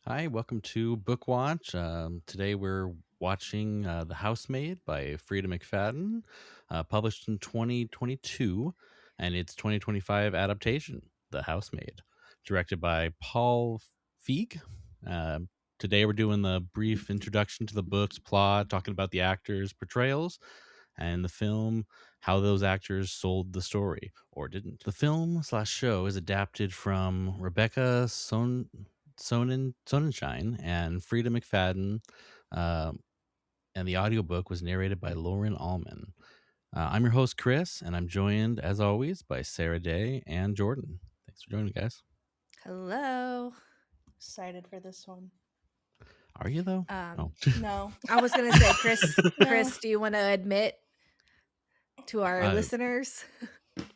Hi, welcome to Book Watch. Today we're watching The Housemaid by Frida McFadden, published in 2022, and its 2025 adaptation, The Housemaid, directed by Paul Feig. Uh, Today we're doing the brief introduction to the book's plot, talking about the actors' portrayals, and the film, how those actors sold the story or didn't. The film slash show is adapted from Rebecca Sonnenschein and Frida McFadden, uh, and the audiobook was narrated by Lauren Allman. I'm your host, Chris, and I'm joined, as always, by Sarah-Daye and Jordyn. Thanks for joining, guys. Hello. Excited for this one. Are you, though? Um, Oh. No, I was gonna say, Chris. no. Chris, do you want to admit to our uh, listeners?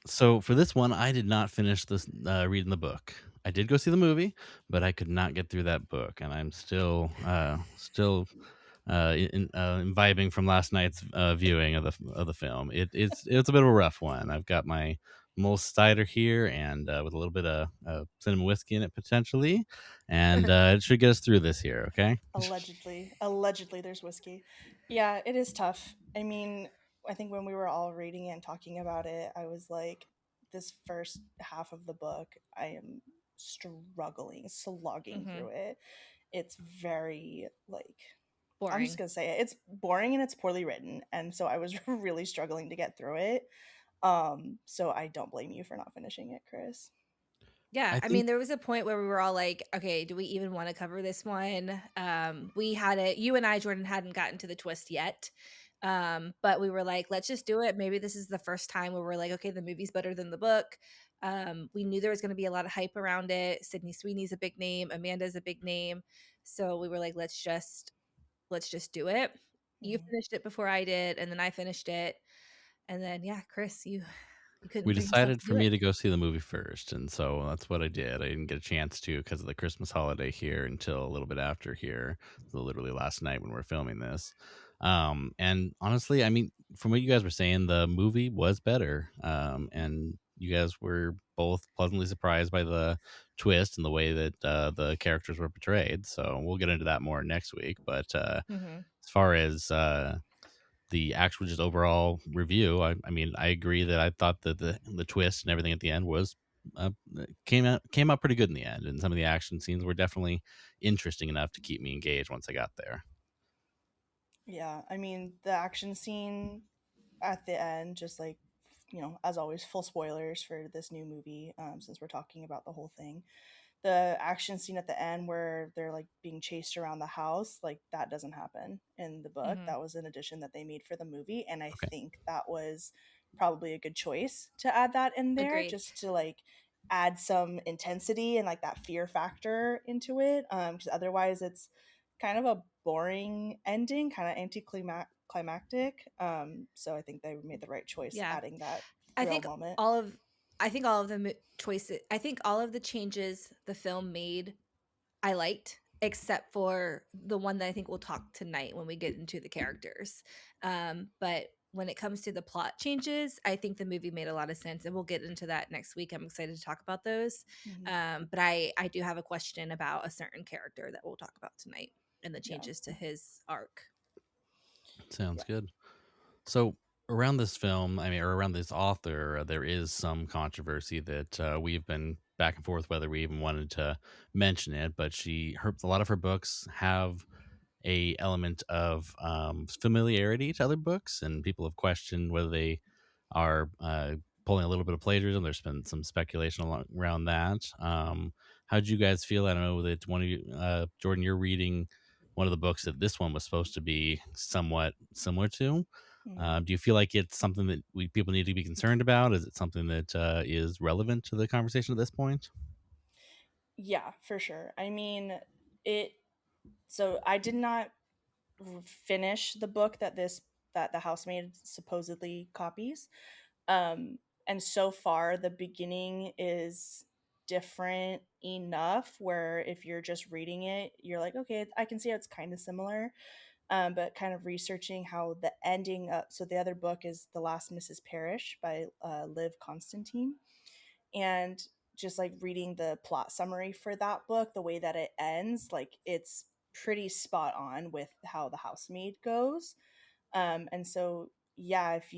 so for this one, I did not finish this reading the book. I did go see the movie, but I could not get through that book, and I'm still vibing from last night's viewing of the film. It's a bit of a rough one. I've got my Moles cider here, and with a little bit of cinnamon whiskey in it potentially, and it should get us through this here. Okay. Allegedly, there's whiskey. Yeah, it is tough. I mean, I think when we were all reading it and talking about it, I was like, this first half of the book, I am slogging hmm through it. It's very like I'm just Boring. gonna say it. It's boring and it's poorly written, and so I was really struggling to get through it. So I don't blame you for not finishing it, Chris. Yeah, I I think mean, there was a point where we were all like, "Okay, do we even want to cover this one?" We had it. You and I, Jordan, hadn't gotten to the twist yet, but we were like, "Let's just do it." Maybe this is the first time where we're like, "Okay, the movie's better than the book." We knew there was going to be a lot of hype around it. Sydney Sweeney's a big name. Amanda's a big name, so we were like, "Let's just do it." You Mhm. finished it before I did, and then I finished it, and then yeah, Chris, you couldn't we bring yourself decided to for do it. me to go see the movie first, and so that's what I did. I didn't get a chance to because of the Christmas holiday here until a little bit after here, so literally last night when we're filming this. And honestly, I mean, from what you guys were saying, the movie was better, and you guys were both pleasantly surprised by the twist and the way that the characters were portrayed. So we'll get into that more next week. But hmm as far as the actual just overall review, I mean, I agree that I thought that the twist and everything at the end was uh, came out pretty good in the end, and some of the action scenes were definitely interesting enough to keep me engaged once I got there. Yeah, I mean, the action scene at the end, just like, as always, full spoilers for this new movie, since we're talking about the whole thing. The action scene at the end where they're like being chased around the house, like that doesn't happen in the book. hmm That was an addition that they made for the movie. And I Okay, think that was probably a good choice to add that in there Agreed. just to like add some intensity and like that fear factor into it. Because otherwise it's kind of a boring ending, kind of anticlimactic. So I think they made the right choice Yeah. adding that I thrill think moment. all of I think all of the choices I think all of the changes the film made I liked except for the one that I think we'll talk tonight when we get into the characters. But when it comes to the plot changes, I think the movie made a lot of sense, and we'll get into that next week. I'm excited to talk about those. Mhm. But I do have a question about a certain character that we'll talk about tonight and the Yeah. changes to his arc. sounds Yeah. good. So around this film, I mean, or around this author, there is some controversy that we've been back and forth whether we even wanted to mention it. But a lot of her books have a element of familiarity to other books, and people have questioned whether they are pulling a little bit of plagiarism. There's been some speculation around that. How did you guys feel? I don't know that one of you, Jordyn, you're reading one of the books that this one was supposed to be somewhat similar to. Mhm. Do you feel like it's something that people need to be concerned about? Is it something that is relevant to the conversation at this point? Yeah, for sure. I mean, it so I did not finish the book that the housemaid supposedly copies. Um and so far the beginning is different enough where if you're just reading it, you're like, okay, I can see how it's kind of similar. But kind of researching how the ending so the other book is The Last Mrs. Parrish by Liv Constantine, and just like reading the plot summary for that book, the way that it ends, like it's pretty spot on with how the housemaid goes. And so yeah, if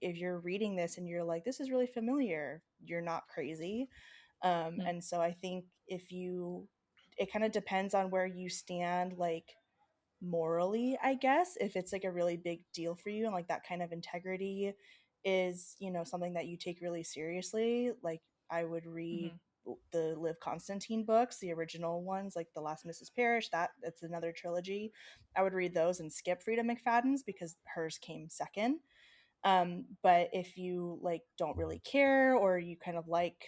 if you're reading this and you're like, this is really familiar, you're not crazy. Mm, And so I think if you it kind of depends on where you stand, like morally, I guess, if it's like a really big deal for you and like that kind of integrity is, something that you take really seriously. Like I would read mhm. the Liv Constantine books, the original ones, like The Last Mrs. Parrish, that's another trilogy. I would read those and skip Frida McFadden's because hers came second. But if you like don't really care, or you kind of like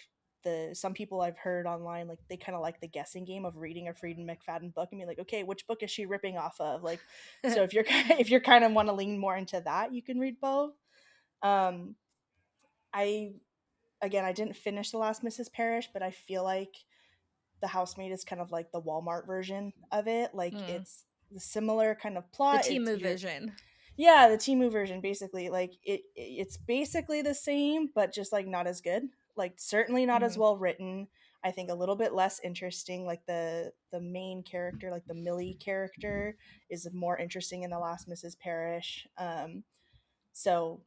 some people I've heard online, like they kind of like the guessing game of reading a Frieden McFadden book and be like, okay, which book is she ripping off of? Like, so if you're if you're kind of want to lean more into that, you can read both. Um, I Again, I didn't finish The Last Mrs. Parrish, but I feel like The Housemaid is kind of like the Walmart version of it. Like Mm. it's the similar kind of The plot. It's Timu you're vision. Yeah, the Temu version basically. Like it's basically the same, but just like not as good. Like certainly not as Mhm. well written. I think a little bit less interesting. Like the main character, like the Millie character, is more interesting in The Last Mrs. Parrish. So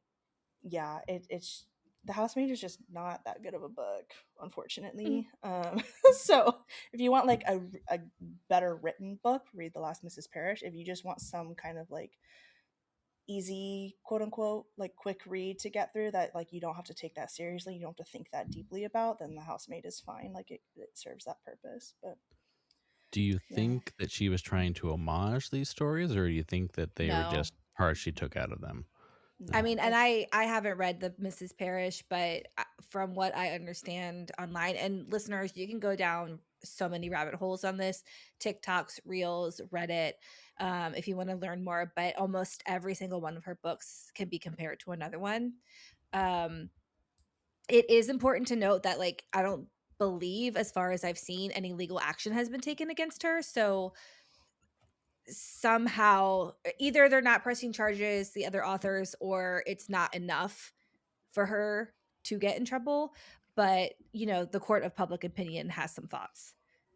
yeah, it's The Housemaid is just not that good of a book, Mm. unfortunately. So if you want like a better written book, read The Last Mrs. Parrish. If you just want some kind of like easy, quote unquote, like quick read to get through that, like you don't have to take that seriously, you don't have to think that deeply about, then The Housemaid is fine. Like it serves that purpose. But Do you yeah. think that she was trying to homage these stories, or do you think that they were No. just parts she took out of them? I No, mean, and I haven't read the Mrs. Parrish, but from what I understand online, and listeners, you can go down so many rabbit holes on this: TikToks, Reels, Reddit, if you want to learn more. But almost every single one of her books can be compared to another one. Um, it is important to note that, like, I don't believe, as far as I've seen, any legal action has been taken against her. So somehow, either they're not pressing charges, the other authors, or it's not enough for her to get in trouble. But the court of public opinion has some thoughts.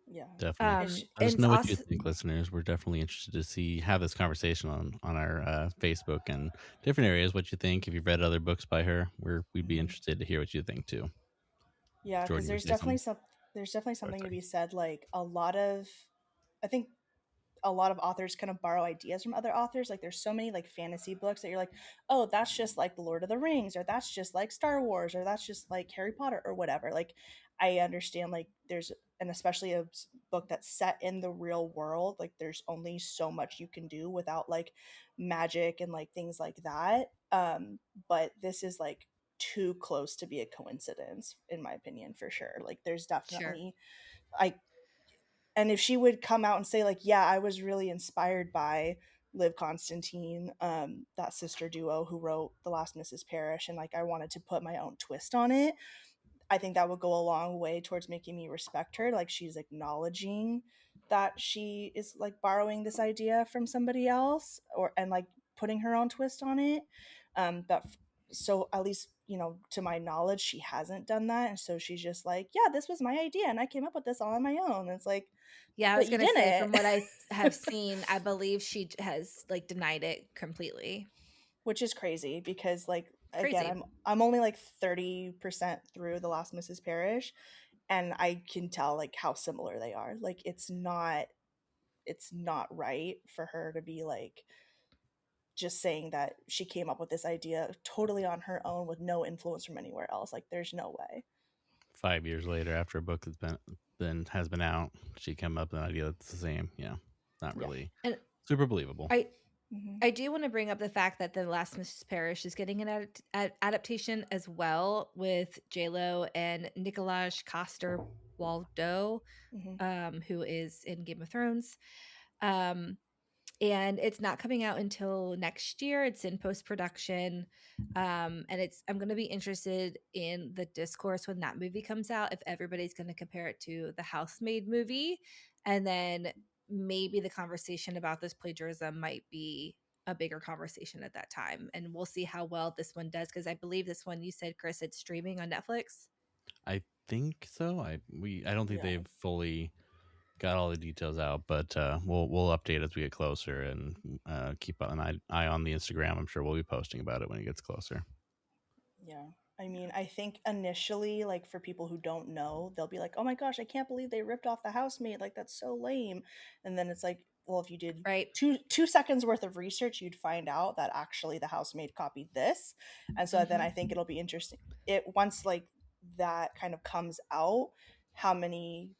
yeah. Definitely. Let And us it's know what you also, think, listeners. We're definitely interested to have this conversation on our Facebook and different areas. What you think? If you've read other books by her, we'd be Mhm. interested to hear what you think too. Yeah, because Jordan, you were say something? there's definitely Or something to sorry. be said. Like I think a lot of authors kind of borrow ideas from other authors. Like there's so many like fantasy books that you're like, oh, that's just like the Lord of the Rings, or that's just like Star Wars, or that's just like Harry Potter, or whatever. Like I understand like there's and especially a book that's set in the real world, like there's only so much you can do without like magic and like things like that. But this is like too close to be a coincidence, in my opinion, for sure. Like there's sure. definitely I and if she would come out and say like, yeah, I was really inspired by Liv Constantine, that sister duo who wrote The Last Mrs. Parrish, and like I wanted to put my own twist on it, I think that would go a long way towards making me respect her. Like she's acknowledging that she is like borrowing this idea from somebody else, or and like putting her own twist on it. So at least to my knowledge, she hasn't done that, and so she's just like, yeah, this was my idea, and I came up with this all on my own. And it's like, Yeah, I but was you gonna say, didn't. from what I have seen, I believe she has like denied it completely. Which is crazy because like again, Crazy. I'm only like 30% through The Last Mrs. Parrish, and I can tell like how similar they are. Like it's not right for her to be like just saying that she came up with this idea totally on her own with no influence from anywhere else. Like there's no way. 5 years later, after a book has been out, she came up with an idea that's the same. Yeah, not Yeah. really And super believable. I Hmm. I do want to bring up the fact that The Last Mrs. Parrish is getting an adaptation as well, with J-Lo and Nicolaj Coster-Waldau, Hmm. who is in Game of Thrones. Um, and it's not coming out until next year. It's in post-production. And I'm going to be interested in the discourse when that movie comes out, if everybody's going to compare it to the Housemaid movie, and then maybe the conversation about this plagiarism might be a bigger conversation at that time. And we'll see how well this one does, because I believe this one, you said, Chris, it's streaming on Netflix. I think so. I don't think Yeah. they've fully got all the details out, but we'll update as we get closer and keep an eye on the Instagram. I'm sure we'll be posting about it when it gets closer. Yeah. I mean, I think initially, like for people who don't know, they'll be like, "Oh my gosh, I can't believe they ripped off the housemaid. Like that's so lame." And then it's like, well, if you did Right. two seconds worth of research, you'd find out that actually the housemaid copied this. And so then Mm-hmm. I think it'll be interesting. It once like that kind of comes out, how many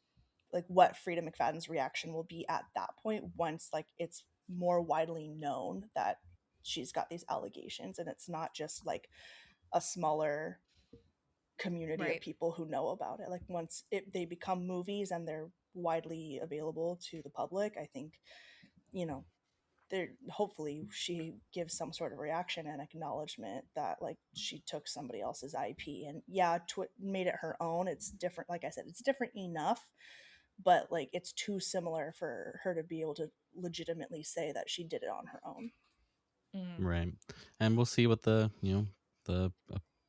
like what Frida McFadden's reaction will be at that point once like it's more widely known that she's got these allegations and it's not just like a smaller community of Right. people who know about it. Like once they become movies and they're widely available to the public, I think, you know, there hopefully she gives some sort of reaction and acknowledgement that like she took somebody else's IP and yeah, made it her own. It's different. Like I said, it's different enough, but like it's too similar for her to be able to legitimately say that she did it on her own. Mm-hmm. Right. And we'll see what the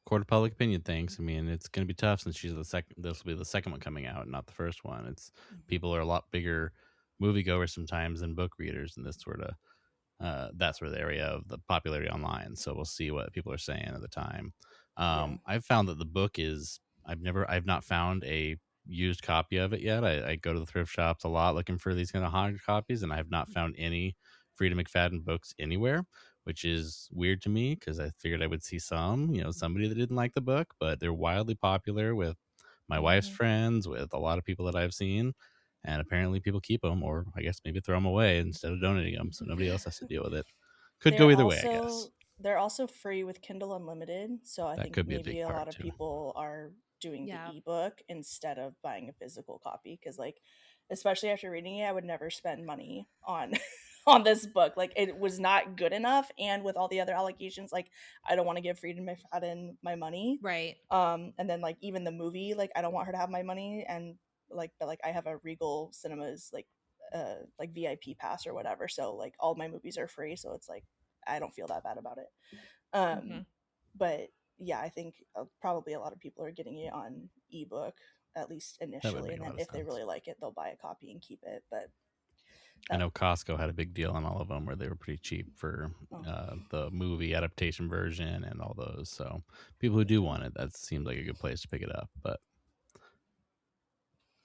court of public opinion thinks. I mean, it's going to be tough since she's the second. This will be the second one coming out, not the first one. It's Mm-hmm. people are a lot bigger moviegoers sometimes than book readers in this sort of that sort of area of the popularity online. So we'll see what people are saying at the time. Yeah. I've found that the book is I've not found a used copy of it yet. I go to the thrift shops a lot looking for these kind of hard copies, and I have not found any Frida McFadden books anywhere, which is weird to me because I figured I would see some, somebody that didn't like the book, but they're wildly popular with my wife's Mm-hmm. friends, with a lot of people that I've seen, and apparently people keep them, or I guess maybe throw them away instead of donating them, so nobody else has to deal with it. Could go They're either way, I guess. also they're also free with Kindle Unlimited, so I That think could be a maybe big a lot part of too. people are doing the Yeah. ebook instead of buying a physical copy because like especially after reading it, I would never spend money on on this book. Like it was not good enough and with all the other allegations like I don't want to give Freedom McFadden my money. Right. And then like even the movie like I don't want her to have my money and like but like I have a Regal Cinemas like VIP pass or whatever. So like all my movies are free, so it's like I don't feel that bad about it. Mm-hmm. Um, but yeah, I think probably a lot of people are getting it on ebook at least That would initially, make and a then lot of if they sense. really like it, they'll buy a copy and keep it. But I that know Costco had a big deal on all of them where they were pretty cheap for oh the movie adaptation version and all those. So people who do yeah want it, that seems like a good place to pick it up. But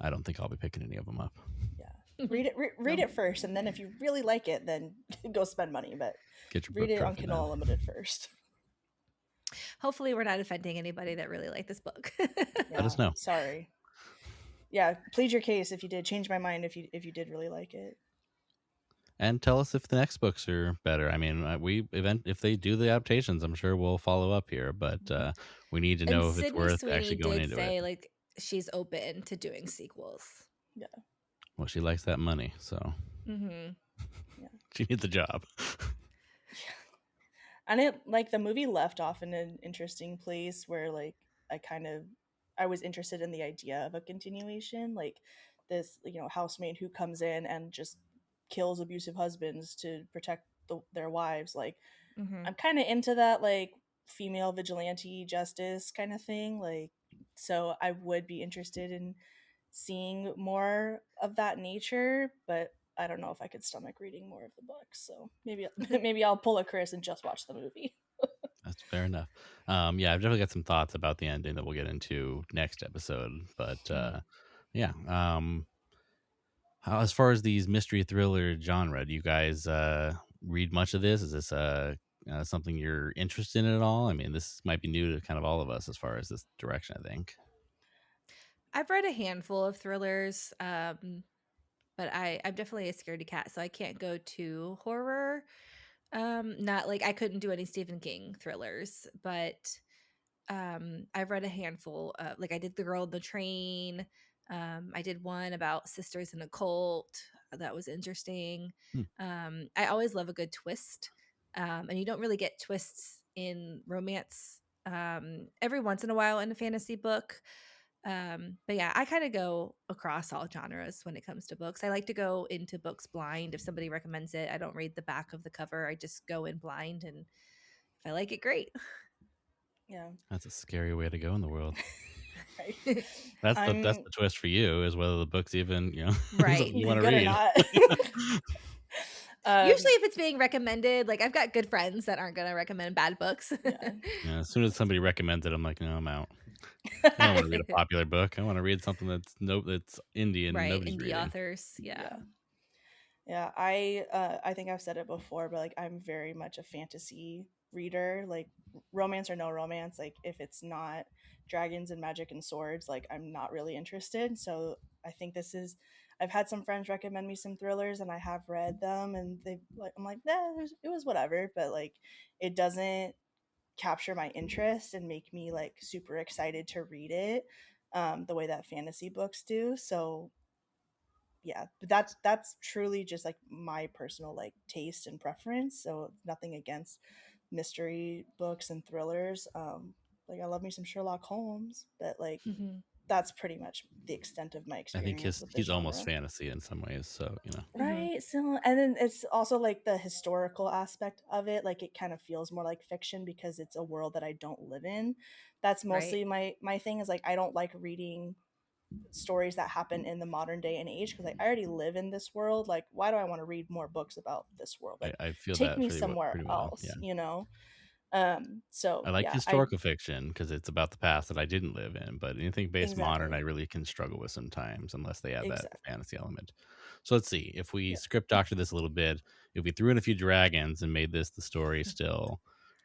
I don't think I'll be picking any of them up. yeah read No. it first, and then if you really like it, then go spend money. But Get your read book it on trophy Kindle then. Unlimited first. Hopefully, we're not offending anybody that really liked this book. Let Yeah, us know. sorry. Yeah, plead your case if you did. Change my mind if you did really like it. And tell us if the next books are better. I mean, if they do the adaptations, I'm sure we'll follow up here. But Mhm. we need to And know if it's Sydney worth Sweeney actually going did into it. say like she's open to doing sequels. Yeah, Well, she likes that money, so Mm-hmm. yeah. she needs the job. And it like the movie left off in an interesting place where like I kind of I was interested in the idea of a continuation, like this housemaid who comes in and just kills abusive husbands to protect their wives. Like Mm-hmm. I'm kind of into that like female vigilante justice kind of thing. Like so I would be interested in seeing more of that nature, but I don't know if I could stomach reading more of the books. So maybe maybe I'll pull a Chris and just watch the movie. That's fair enough. Yeah, I've definitely got some thoughts about the ending that we'll get into next episode. But Mm-hmm. yeah, as far as these mystery thriller genre, do you guys read much of this? Is this something you're interested in at all? I mean, this might be new to kind of all of us as far as this direction, I think. I've read a handful of thrillers, but I'm definitely a scaredy cat, so I can't go to horror. Not like I couldn't do any Stephen King thrillers, but I've read a handful. Like I did The Girl in the Train. I did one about sisters in a cult that was interesting. Hmm. I always love a good twist, and you don't really get twists in romance every once in a while in a fantasy book. But yeah, I kind of go across all genres when it comes to books. I like to go into books blind. If somebody recommends it, I don't read the back of the cover. I just go in blind, and if I like it, great. Yeah. That's a scary way to go in the world. Right. That's I'm the twist for you, is whether the book's even, Right. something you want to good or read. not. Usually, um if it's being recommended, like I've got good friends that aren't going to recommend bad books. yeah. Yeah, as soon as somebody recommends it, I'm like, no, I'm out. I don't want to read a popular book. I want to read something that's indie and Right. nobody's Indie reading. authors. Yeah. Yeah. Yeah, I think I've said it before, but like I'm very much a fantasy reader. Like romance or no romance, like if it's not dragons and magic and swords, like I'm not really interested. So I think this is I've had some friends recommend me some thrillers and I have read them and they like I'm like, it was whatever, but like it doesn't capture my interest and make me like super excited to read it the way that fantasy books do. So yeah, but that's truly just like my personal like taste and preference, so nothing against mystery books and thrillers. Like I love me some Sherlock Holmes, but like that's pretty much the extent of my I think experience with the he's almost genre. fantasy in some ways. So Hmm. Right, so and then it's also like the historical aspect of it, like it kind of feels more like fiction because it's a world that I don't live in. That's Right. mostly my thing, is like I don't like reading stories that happen in the modern day and age because like, I already live in this world. Like, why do I want to read more books about this world? Like, I feel take that me somewhere pretty well. Yeah. else, you know? So I like yeah, I historical fiction because it's about the past that I didn't live in, but anything based modern, I exactly, really can struggle with sometimes unless they add that exactly. fantasy element. So let's see if we Yeah. script doctor this a little bit. If we threw in a few dragons and made this the story still,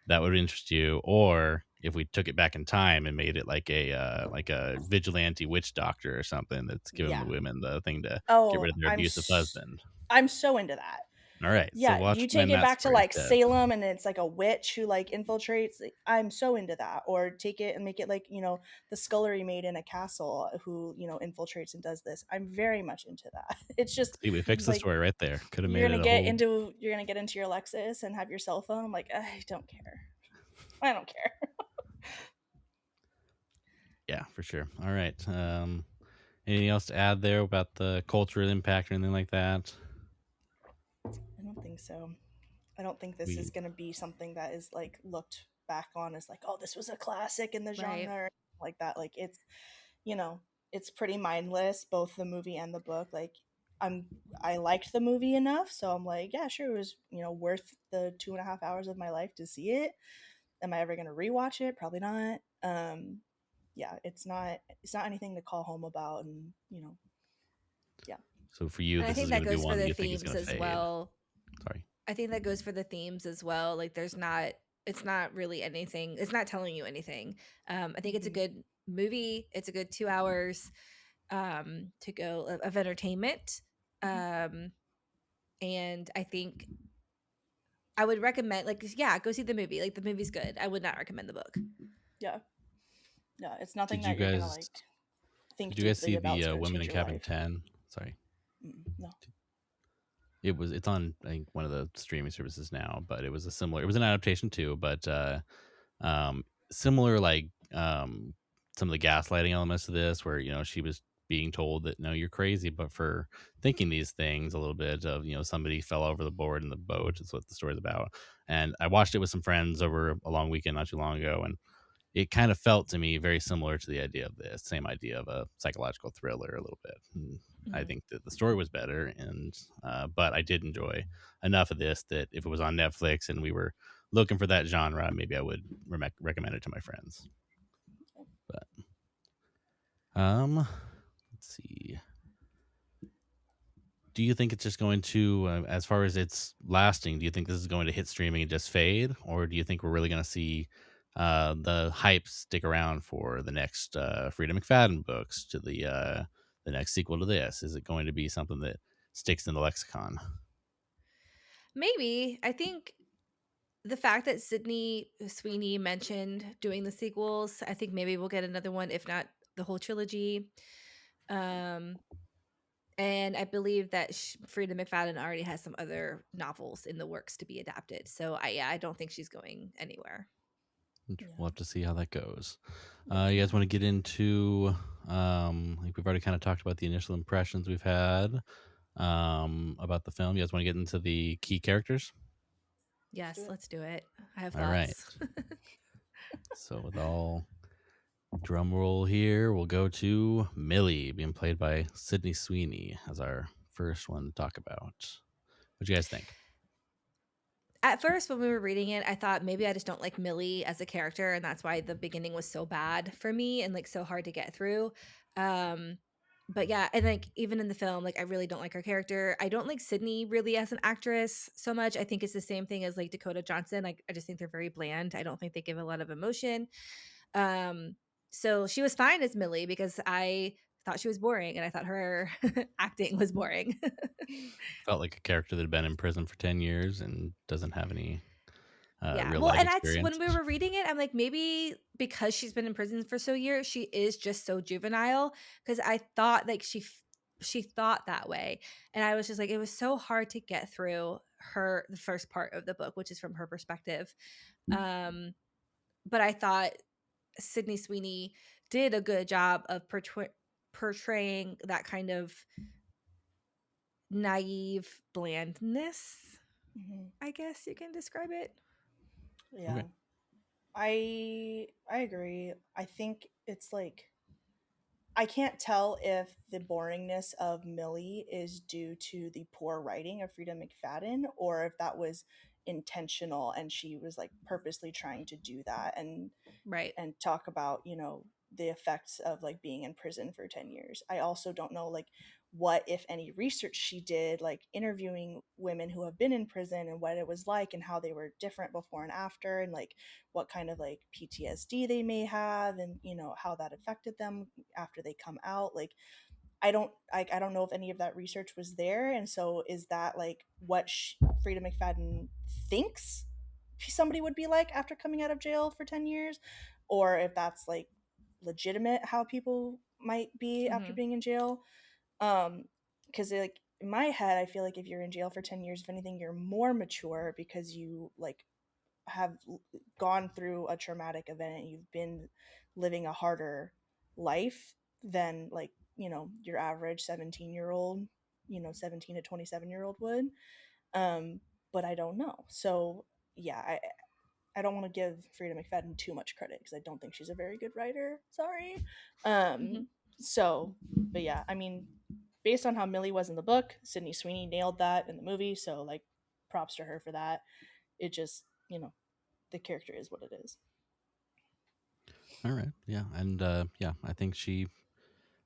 that would interest you. Or if we took it back in time and made it like a vigilante witch doctor or something that's giving Yeah. the women the thing to get Oh, rid of their abusive husband. I'm so into that. All right, so Yeah, watch you take when it that back to story like instead. Salem and it's like a witch who like infiltrates. Like, I'm so into that. Or take it and make it like, the scullery maid in a castle who, infiltrates and does this. I'm very much into that. It's just See, we fixed the like story right there. Could have made it a whole. you're gonna get into your Lexus and have your cell phone. I'm like, I don't care. I don't care. Yeah, for sure. All right. Anything else to add there about the cultural impact or anything like that? I don't think so. I don't think this is We, gonna be something that is like looked back on as like, oh, this was a classic in the Right. genre or like that. Like you know, it's pretty mindless, both the movie and the book. Like I'm I liked the movie enough, so I'm like, yeah, sure, it was, worth the 2.5 hours of my life to see it. Am I ever gonna rewatch it? Probably not. Yeah, it's not anything to call home about, and yeah. so for you, And I this think is that going to be goes for one that the you think is themes going to as fade. well. Sorry. I think that goes for the themes as well. Like it's not really anything. It's not telling you anything. I think it's a Hmm. good movie. It's a good 2 hours to go of entertainment. Hmm. Um, and I think I would recommend, like, yeah, go see the movie. Like, the movie's good. I would not recommend the book. Yeah, yeah, it's nothing Did you that you're gonna guys like think did you guys deeply see about. the It's gonna Women change in your Cabin life. 10? Sorry. No. It's on, I think, one of the streaming services now, but it was an adaptation too, but um similar, like some of the gaslighting elements to this, where she was being told that, no, you're crazy, but for thinking these things, a little bit of, somebody fell over the board in the boat is what the story's about. And I watched it with some friends over a long weekend not too long ago, and it kind of felt to me very similar to the idea of this same idea of a psychological thriller a little bit. And I Mhm. think that the story was better, and but I did enjoy enough of this that if it was on Netflix and we were looking for that genre, maybe I would recommend it to my friends. But let's see. Do you think it's just going to, as far as its lasting, do you think this is going to hit streaming and just fade? Or do you think we're really going to see the hype stick around for the next Frida McFadden books, to the next sequel to this? Is it going to be something that sticks in the lexicon? Maybe. I think the fact that Sydney Sweeney mentioned doing the sequels, I think maybe we'll get another one, if not the whole trilogy. Um, and I believe that Frida McFadden already has some other novels in the works to be adapted. So yeah, I don't think she's going anywhere. Yeah. We'll have to see how that goes. Yeah. You guys want to get into, like we've already kind of talked about the initial impressions we've had about the film. You guys want to get into the key characters? Let's do Yes, it. let's do it. I have All right. thoughts. So with all drum roll here, we'll go to Millie, being played by Sydney Sweeney, as our first one to talk about. What do you guys think? At first, when we were reading it, I thought maybe I just don't like Millie as a character, and that's why the beginning was so bad for me and like so hard to get through. Um, but yeah, and like even in the film, like I really don't like her character. I don't like Sydney really as an actress so much. I think it's the same thing as like Dakota Johnson. I just think they're very bland. I don't think they give a lot of emotion. Um, so she was fine as Millie because I thought she was boring and I thought her acting was boring. Felt like a character that had been in prison for 10 years and doesn't have any Yeah. real Well, life and that's when experience. we were reading it, I'm like, maybe because she's been in prison for so years, she is just so juvenile. Because I thought like she thought that way, and I was just like, it was so hard to get through the first part of the book, which is from her perspective. Um, but I thought Sydney Sweeney did a good job of portraying that kind of naive blandness. Hmm. I guess you can describe it. Yeah. Okay. I agree. I think it's like I can't tell if the boringness of Millie is due to the poor writing of Frida McFadden or if that was intentional and she was like purposely trying to do that Right. and talk about, the effects of like being in prison for 10 years. I also don't know like what if any research she did like interviewing women who have been in prison and what it was like and how they were different before and after and like what kind of like PTSD they may have and how that affected them after they come out. Like I don't know if any of that research was there, and so is that like what Frida McFadden thinks somebody would be like after coming out of jail for 10 years, or if that's like legitimate how people might be after Hmm. being in jail. Because like in my head, I feel like if you're in jail for 10 years, if anything, you're more mature because you like have gone through a traumatic event and you've been living a harder life than like your average 17-year-old 17 to 27-year-old would. um but I don't know, so yeah, I don't want to give Frida McFadden too much credit because I don't think she's a very good writer, sorry. Hmm. So but yeah, I mean, based on how Millie was in the book, Sydney Sweeney nailed that in the movie, so like props to her for that. It just the character is what it is. All right. Yeah. And yeah, I think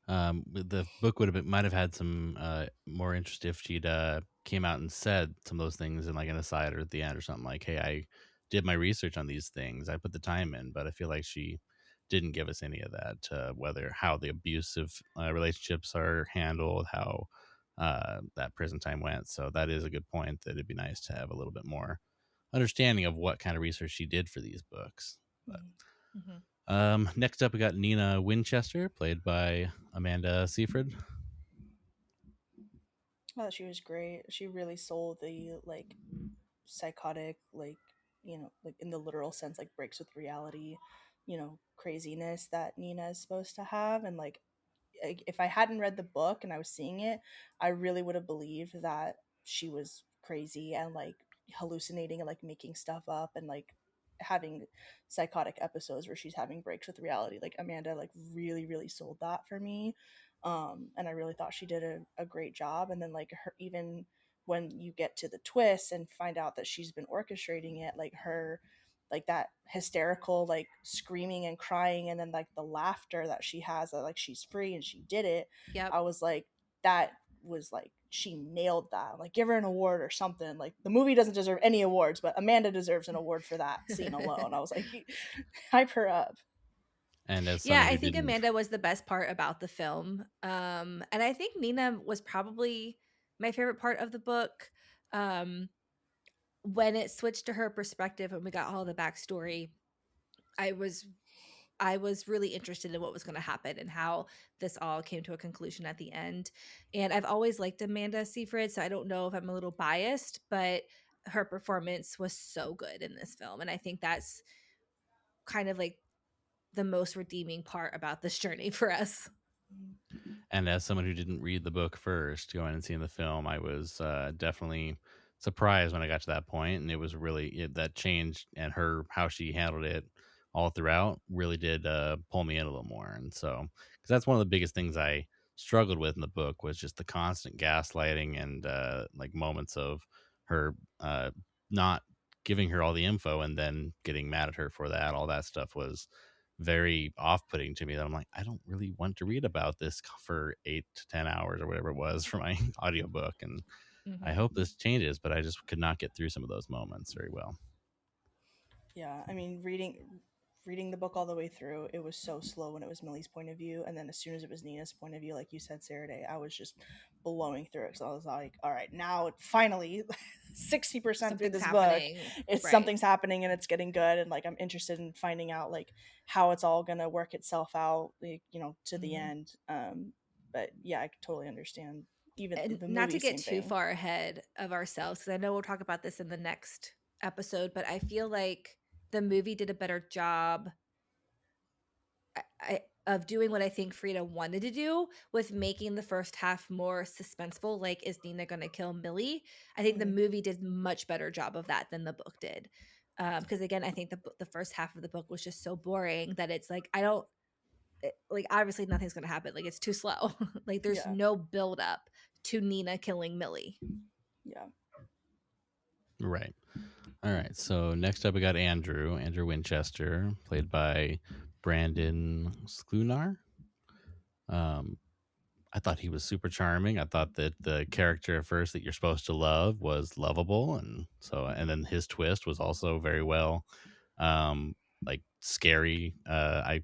the book would have might have had some more interest if she'd came out and said some of those things in like an aside or at the end or something like, "Hey, I did my research on these things. I put the time in." But I feel like she didn't give us any of that. Whether how the abusive relationships are handled, how that prison time went. So that is a good point. That it'd be nice to have a little bit more understanding of what kind of research she did for these books. But Mhm. Hmm. next up, we got Nina Winchester, played by Amanda Seyfried. I thought she was great. She really sold the like psychotic, like in the literal sense, like breaks with reality, craziness that Nina is supposed to have. And like if I hadn't read the book and I was seeing it, I really would have believed that she was crazy and like hallucinating and like making stuff up and like having psychotic episodes where she's having breaks with reality. Like Amanda like really really sold that for me. And I really thought she did a great job. And then like her, even when you get to the twist and find out that she's been orchestrating it, like her like that hysterical like screaming and crying and then like the laughter that she has that like she's free and she did it. Yep. I was like, that was like she nailed that. Like give her an award or something. Like the movie doesn't deserve any awards, but Amanda deserves an award for that scene alone. I was like, hype her up. And as Yeah, someone I who think didn't, Amanda was the best part about the film. And I think Nina was probably my favorite part of the book. Um, when it switched to her perspective and we got all the backstory, I was I was really interested in what was going to happen and how this all came to a conclusion at the end. And I've always liked Amanda Seyfried, so I don't know if I'm a little biased, but her performance was so good in this film. And I think that's kind of like the most redeeming part about this journey for us. Mhm. And as someone who didn't read the book first, going and seeing the film, I was definitely surprised when I got to that point, and it was really that change and her how she handled it all throughout really did pull me in a little more. And so, because that's one of the biggest things I struggled with in the book was just the constant gaslighting and like moments of her not giving her all the info and then getting mad at her for that. All that stuff was very off-putting to me that I'm like, I don't really want to read about this for 8 to 10 hours or whatever it was for my audiobook. And I Hmm. hope this changes, but I just could not get through some of those moments very well. Yeah, I mean, reading the book all the way through, it was so slow when it was Millie's point of view, and then as soon as it was Nina's point of view, like you said, Sarah-Daye, I was just blowing through it. So I was like, all right, now finally, 60% through Something's this book, happening. it's Right. something's happening and it's getting good, and like I'm interested in finding out like how it's all gonna work itself out, like, to the Hmm. end. But yeah, I totally understand. Even And the not to movie, get same too thing. far ahead of ourselves, because I know we'll talk about this in the next episode, but I feel like the movie did a better job of doing what I think Frida wanted to do with making the first half more suspenseful. Like, is Nina going to kill Millie? I think the Hmm. movie did much better job of that than the book did. Because again, I think the first half of the book was just so boring that it's like I don't like obviously nothing's going to happen. Like it's too slow. Like there's Yeah, no build up to Nina killing Millie. yeah. Right. All right. So next up, we got Andrew Winchester, played by Brandon Sklunar. Um, I thought he was super charming. I thought that the character at first that you're supposed to love was lovable, and then his twist was also very well, um, like scary. I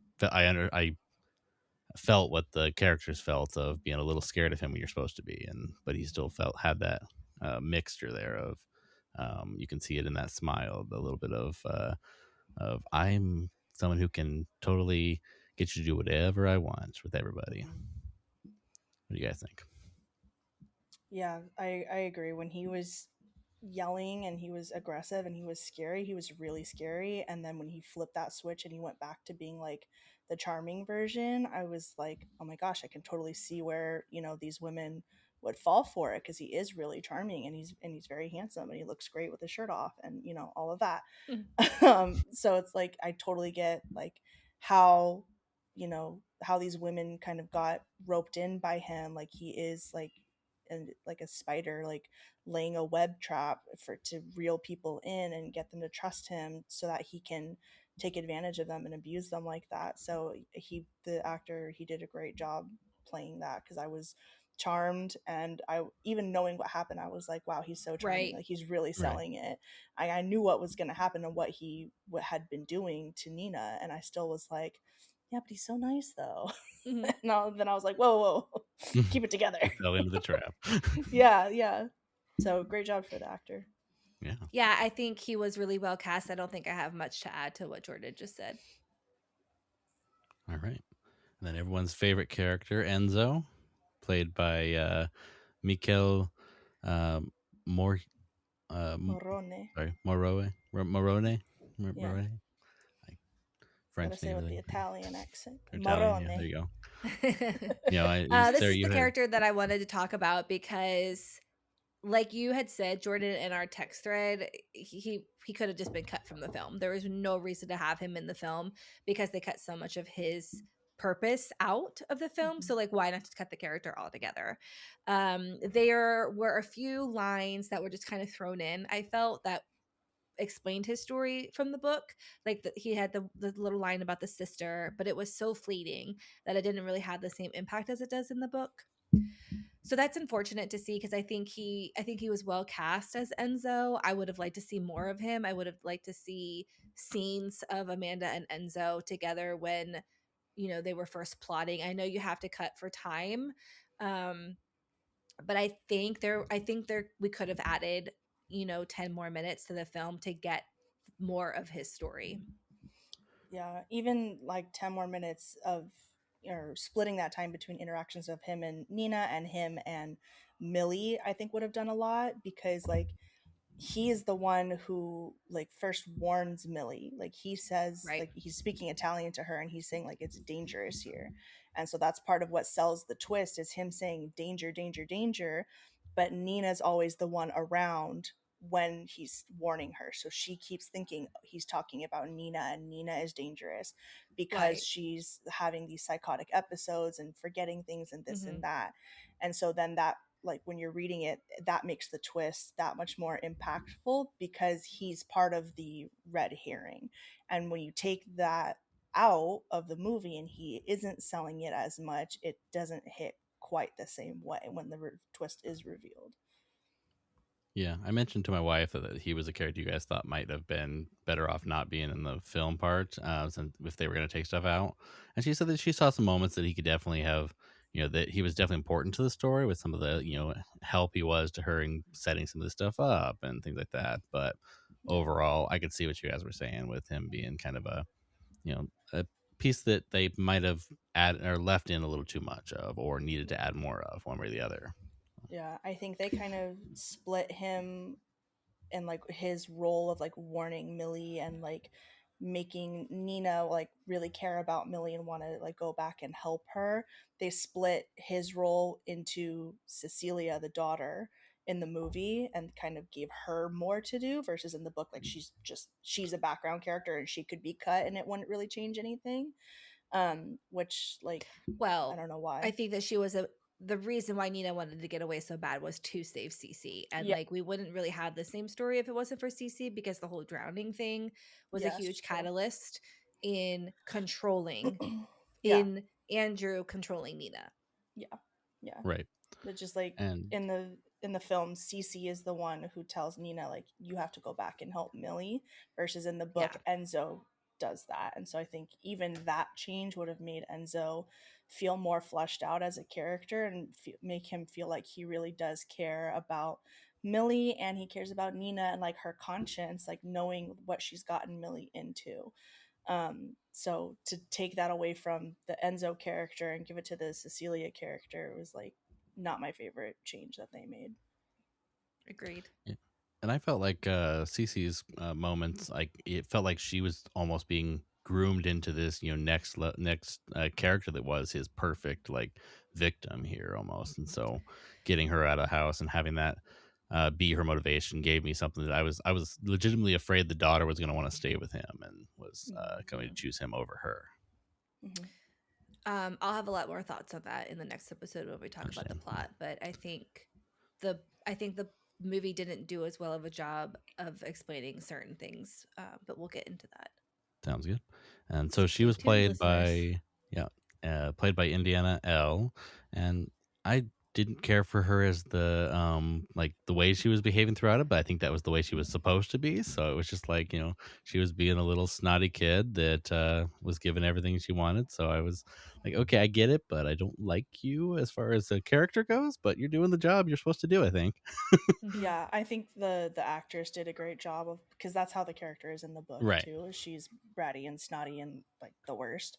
felt what the characters felt of being a little scared of him when you're supposed to be, and but he still had that mixture there of, you can see it in that smile, the little bit of I'm someone who can totally get you to do whatever I want with everybody. Mhm. What do you guys think? Yeah, I agree. When he was yelling and he was aggressive and he was scary, he was really scary. And then when he flipped that switch and he went back to being like the charming version, I was like, oh my gosh, I can totally see where, these women would fall for it, because he is really charming and he's very handsome and he looks great with his shirt off and all of that. Mhm. So it's like I totally get like how how these women kind of got roped in by him. Like he is like, and like a spider, like laying a web trap for to reel people in and get them to trust him so that he can take advantage of them and abuse them like that. So the actor, he did a great job playing that, because I was charmed, and I, even knowing what happened, I was like, wow, he's so charming, Right. like he's really Right. selling it. I knew what was going to happen and what had been doing to Nina, and I still was like, yeah, but he's so nice though. Hmm. Then I was like, whoa, whoa, whoa. Keep it together. He fell into the trap. Yeah, yeah. So great job for the actor. Yeah. Yeah, I think he was really well cast. I don't think I have much to add to what Jordyn just said. All right. And then everyone's favorite character, Enzo, played by Mikel um, Mor um, Morone. Morone, Yeah, like gotta French say it names, with I the think, Italian accent. or Italian. Yeah, there Morone. you go. This Sarah, is you the had character that I wanted to talk about because, like you had said, Jordyn, in our text thread, he could have just been cut from the film. There was no reason to have him in the film because they cut so much of his purpose out of the film. Mhm. So, like, why not just cut the character altogether? There were a few lines that were just kind of thrown in. I felt that explained his story from the book. Like he had the little line about the sister, but it was so fleeting that it didn't really have the same impact as it does in the book. So that's unfortunate to see because I think he was well cast as Enzo. I would have liked to see more of him. I would have liked to see scenes of Amanda and Enzo together when they were first plotting. I know you have to cut for time. Um but I think there we could have added 10 more minutes to the film to get more of his story. Yeah, even like 10 more minutes of, or splitting that time between interactions of him and Nina and him and Millie, I think would have done a lot, because like he is the one who like first warns Millie. Like he says, Right. like he's speaking Italian to her and he's saying like it's dangerous here. And so that's part of what sells the twist is him saying danger, danger, danger. But Nina's always the one around when he's warning her. So she keeps thinking he's talking about Nina and Nina is dangerous because Right. she's having these psychotic episodes and forgetting things and this Hmm. and that. And so then that like when you're reading it, that makes the twist that much more impactful because he's part of the red herring. And when you take that out of the movie and he isn't selling it as much, it doesn't hit quite the same way when the twist is revealed. Yeah, I mentioned to my wife that he was a character you guys thought might have been better off not being in the film part, since if they were going to take stuff out. And she said that she saw some moments that he could definitely have, that he was definitely important to the story with some of the, help he was to her in setting some of this stuff up and things like that. But Yeah. overall, I could see what you guys were saying with him being kind of a piece that they might have added or left in a little too much of, or needed to add more of, one way or the other. Yeah, I think they kind of split him and like his role of like warning Millie and like making Nina like really care about Millie and want to like go back and help her. They split his role into Cecilia, the daughter, in the movie and kind of gave her more to do versus in the book like she's a background character and she could be cut and it wouldn't really change anything. Which like I Well, don't know I why. think that the reason why Nina wanted to get away so bad was to save Cece. And Yeah, like we wouldn't really have the same story if it wasn't for Cece because the whole drowning thing was a yes, huge true. catalyst in controlling Yeah, in Andrew controlling Nina. yeah, yeah. Right. But just like And in the film, Cece is the one who tells Nina like you have to go back and help Millie, versus in the book Yeah. Enzo does that. And so I think even that change would have made Enzo feel more fleshed out as a character and make him feel like he really does care about Millie and he cares about Nina and like her conscience, like knowing what she's gotten Millie into. So to take that away from the Enzo character and give it to the Cecilia character was like not my favorite change that they made. Agreed. yeah. And I felt like Cece's moments, like it felt like she was almost being groomed into this, next character that was his perfect like victim here almost. And so, getting her out of the house and having that be her motivation gave me something that I was legitimately afraid the daughter was going to want to stay with him and was going Yeah. to choose him over her. Mm-hmm. I'll have a lot more thoughts on that in the next episode when we talk about the Understand? plot, but the I think the movie didn't do as well of a job of explaining certain things, but we'll get into that. Sounds good. And so she Stay was tuned, played listeners. by, yeah, played by Indiana L. And I didn't care for her as the like the way she was behaving throughout it, but I think that was the way she was supposed to be. So it was just like, she was being a little snotty kid that was given everything she wanted. So I was like, okay, I get it, but I don't like you as far as the character goes, but you're doing the job you're supposed to do, I think. Hmm. Yeah, I think the actress did a great job of because that's how the character is in the book Right. too. Is she's bratty and snotty and like the worst.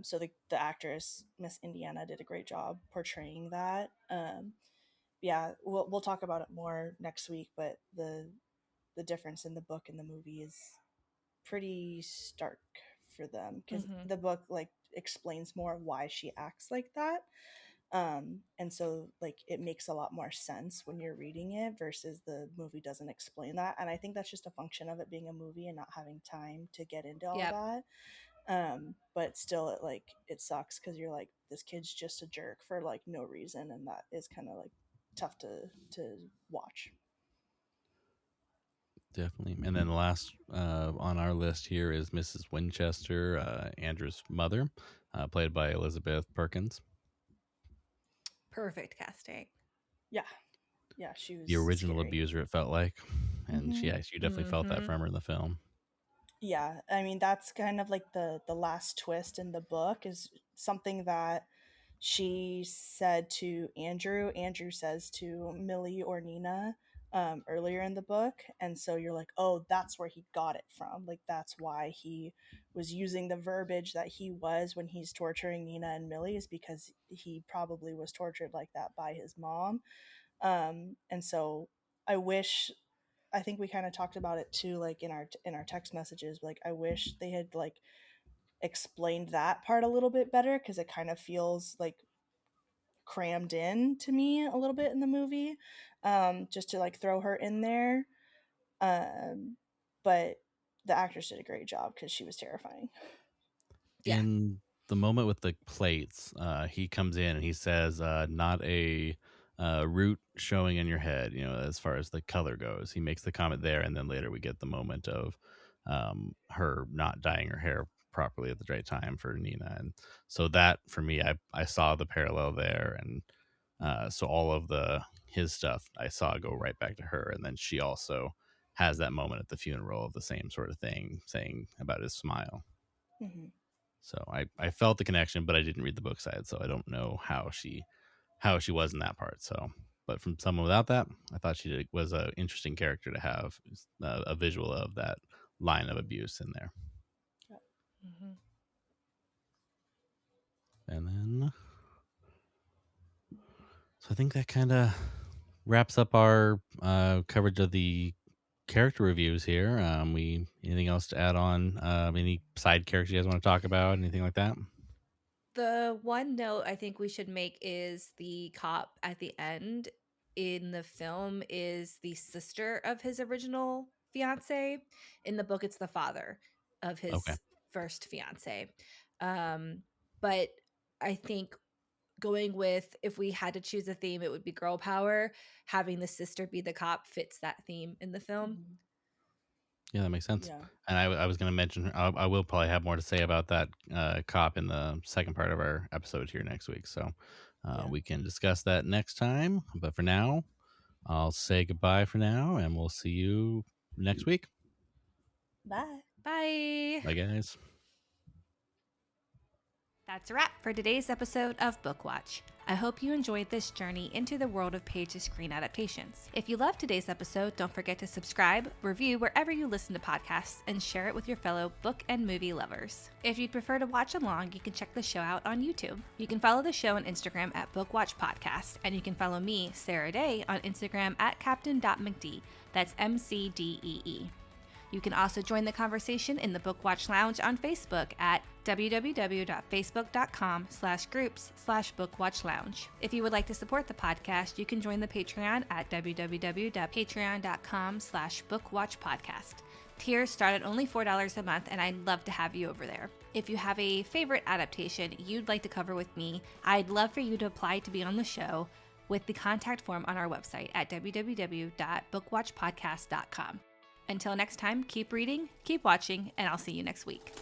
So the actress Miss Indiana did a great job portraying that. Yeah, we'll talk about it more next week, but the difference in the book and the movie is pretty stark for them because Hmm. the book like explains more why she acts like that. And so like it makes a lot more sense when you're reading it versus the movie doesn't explain that, and I think that's just a function of it being a movie and not having time to get into all Yep. that. But still it sucks because you're like this kid's just a jerk for like no reason, and that is kind of like tough to watch. Definitely. And then the last on our list here is Mrs. Winchester, Andrew's mother, played by Elizabeth Perkins. Perfect casting. Yeah, yeah, she The was original scary. abuser, it felt like. And Hmm. yeah, you definitely felt that Hmm. from her in the film. Yeah, I mean that's kind of like the last twist in the book is something that she said to Andrew. Andrew says to Millie or Nina earlier in the book, and so you're like, oh, that's where he got it from. Like that's why he was using the verbiage that he was when he's torturing Nina and Millie is because he probably was tortured like that by his mom. And so I wish I think we kind of talked about it too, like in our text messages. Like, I wish they had like explained that part a little bit better, because it kind of feels like crammed in to me a little bit in the movie, just to like throw her in there. Um, but the actress did a great job because she was terrifying. Yeah. In the moment with the plates, he comes in and he says, "Not a root showing in your head." You know, as far as the color goes, he makes the comment there, and then later we get the moment of her not dyeing her hair properly at the right time for Nina, and so that for me, I saw the parallel there, and so all of the his stuff I saw go right back to her, and then she also has that moment at the funeral of the same sort of thing, saying about his smile. Hmm. So I felt the connection, but I didn't read the book side, so I don't know how she was in that part. So, but from someone without that, I thought was an interesting character to have a visual of that line of abuse in there. Mm-hmm. And then, so I think that kind of wraps up our coverage of the character reviews here. We anything else to add on? Any side characters you guys want to talk about? Anything like that? The one note I think we should make is the cop at the end in the film is the sister of his original fiance. In the book, it's the father of Okay. his first fiance. Um, but I think going with if we had to choose a theme, it would be girl power. Having the sister be the cop fits that theme in the film. Hmm. Yeah, that makes sense. Yeah. And I was going to mention, I will probably have more to say about that cop in the second part of our episode here next week. So Yeah. we can discuss that next time. But for now, I'll say goodbye for now, and we'll see you next week. Bye. Bye. Bye, guys. That's a wrap for today's episode of Book Watch. I hope you enjoyed this journey into the world of page-to-screen adaptations. If you loved today's episode, don't forget to subscribe, review wherever you listen to podcasts, and share it with your fellow book and movie lovers. If you'd prefer to watch along, you can check the show out on YouTube. You can follow the show on Instagram at Bookwatch Podcast, and you can follow me, Sarah-Daye, on Instagram at captain.mcdee. That's MCDEE. You can also join the conversation in the Book Watch Lounge on Facebook at www.facebook.com/groups/bookwatchlounge. If you would like to support the podcast, you can join the Patreon at www.patreon.com/bookwatchpodcast. Tiers start at only $4 a month, and I'd love to have you over there. If you have a favorite adaptation you'd like to cover with me, I'd love for you to apply to be on the show with the contact form on our website at www.bookwatchpodcast.com. Until next time, keep reading, keep watching, and I'll see you next week.